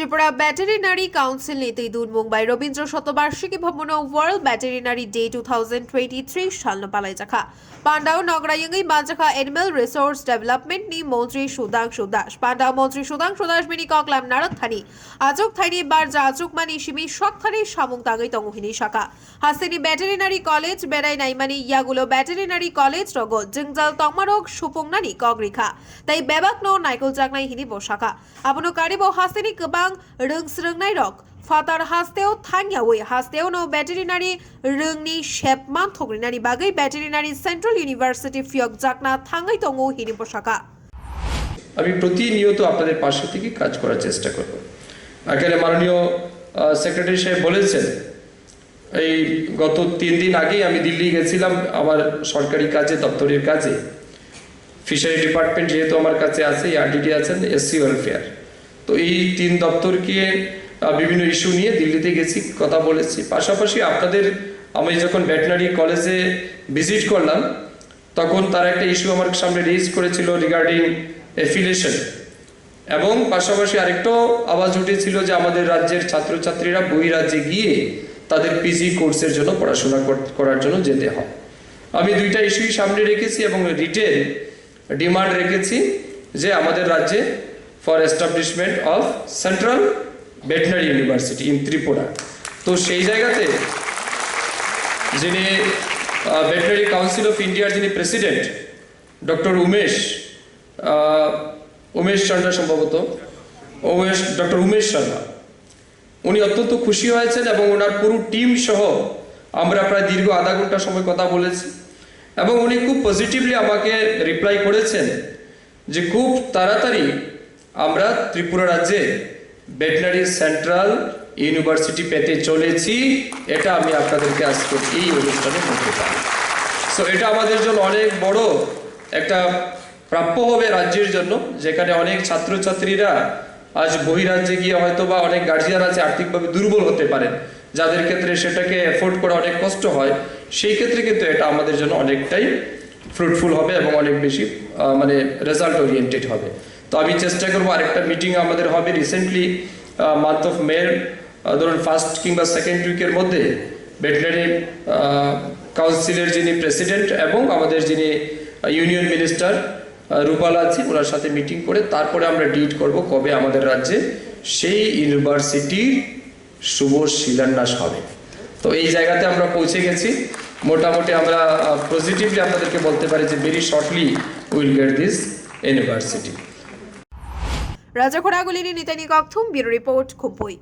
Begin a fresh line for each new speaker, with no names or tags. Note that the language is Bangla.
ত্রিপুরা ভেটেরিনারি কাউন্সিল নীতি Mumbai Rabindra Shatabarshiki Bhavan world veterinary day 2023 সালনো পালাইজাখা পান্ডাও নগরায়ঙ্গি বাজাখা এনিম্যাল রিসোর্স ডেভেলপমেন্ট নি মন্ত্রী সুধাংশু দাস পান্ডাও মন্ত্রী সুধাংশু দাস মিনি ককলাম নারদ থানি আজক থাইনি বারজা আজক মানি সিমি শক থানি সামুং তাঙ্গই তঙ্গহিনী শাখা হাসিনি ভেটেরিনারি কলেজ বেড়াই নাইমানি ইয়াগুলো ভেটেরিনারি কলেজ রগ জিংজাল তংমারক সুপুংনানি কগরিখা তাই বেবাক ন নাইকল জাগনাই হিনি বসাখা আপনো কারিব হাসিনি গোबां रोंस्रोंनाय रक फातार हास्तेव थांगियावै हास्तेव नो भेटेरिनारि रोंनि शेपमान थग्रिनानि बागै भेटेरिनारि सेंट्रल यूनिवर्सिटी फियक जाकना थांगाय दङ हिनि पोशाका
আমি প্রতিনিয়ত আপনাদের পাশে থেকে কাজ করার চেষ্টা করব। এখানে মাননীয় সেক্রেটারি সাহেব বলেছেন এই গত 3 দিন আগেই আমি দিল্লি গেছিলাম আমার সরকারি কাজে দপ্তরের কাজে ফিশারি ডিপার্টমেন্ট যেহেতু আমার কাছে আছে আরডিডি আছেন এসসি ওয়েলফেয়ার তো এই 3 দপ্তরকে বিভিন্ন ইস্যু নিয়ে দিল্লিতে গেছি কথা বলেছি পাশাপাশি আপনাদের আমি যখন ভেটেরিনারি কলেজে ভিজিট করলাম তখন তার একটা ইস্যু আমার সামনে রেজ করেছিল রিগার্ডিং এফিলিয়েশন এবং পাশাপাশি আরেকটা আওয়াজ উঠেছিল যে আমাদের রাজ্যের ছাত্রছাত্রীরা বহিরাজ্যে গিয়ে তাদের পিজি কোর্সের জন্য পড়াশোনা করার জন্য যেতে হয় আমি দুইটা ইস্যুই সামনে রেখেছি এবং রিটেল ডিমান্ড রেখেছি যে আমাদের রাজ্যে for establishment of Central Veterinary University in Tripura তো সেই জায়গাতে যিনি ভেটেরিনারি কাউন্সিল অফ ইন্ডিয়ার যিনি প্রেসিডেন্ট ডক্টর উমেশ চন্দ্র সম্ভবত ডক্টর উমেশ শর্মা উনি অত্যন্ত খুশি হয়েছেন এবং ওনার পুরো টিম সহ আমরা প্রায় দীর্ঘ আধা ঘন্টা সময় কথা বলেছি এবং উনি খুব পজিটিভলি আমাকে রিপ্লাই করেছেন যে খুব তাড়াতাড়ি আমরা ত্রিপুরা রাজ্যে ভেটেরিনারি সেন্ট্রাল ইউনিভার্সিটি পেতে চলেছি এটা আমি আপনাদেরকে আজকে এই অনুষ্ঠানে বলতে পারি সো এটা আমাদের জন্য অনেক বড় একটা প্রাপ্য হবে রাজ্যের জন্য যেখানে অনেক ছাত্রছাত্রীরা আজ বহিরাজ্যে গিয়ে হয়তো বা অনেক গার্জিয়ান আছে আর্থিকভাবে দুর্বল হতে পারেন যাদের ক্ষেত্রে সেটাকে এফোর্ড করা অনেক কষ্ট হয় সেই ক্ষেত্রে কিন্তু এটা আমাদের জন্য অনেকটাই ফ্রুটফুল হবে এবং অনেক বেশি মানে রেজাল্ট ওরিয়েন্টেড হবে তো আমি চেষ্টা করবো আরেকটা মিটিং আমাদের হবে রিসেন্টলি মান্থ অফ মে ধরুন ফার্স্ট কিংবা সেকেন্ড উইকের মধ্যে ভেটেরিনারি কাউন্সিলের যিনি প্রেসিডেন্ট এবং আমাদের যিনি ইউনিয়ন মিনিস্টার রূপাল আছে ওনার সাথে মিটিং করে তারপরে আমরা ডিড করব কবে আমাদের রাজ্যে সেই ইউনিভার্সিটির শুভ শিলান্যাস হবে তো এই জায়গাতে আমরা পৌঁছে গেছি মোটামুটি আমরা পজিটিভলি আপনাদেরকে বলতে পারি যে very shortly will get this university
রাজা খোড়াগুলিনী নিতানি ককথুম ব্যুরো রিপোর্ট খুম্পুই।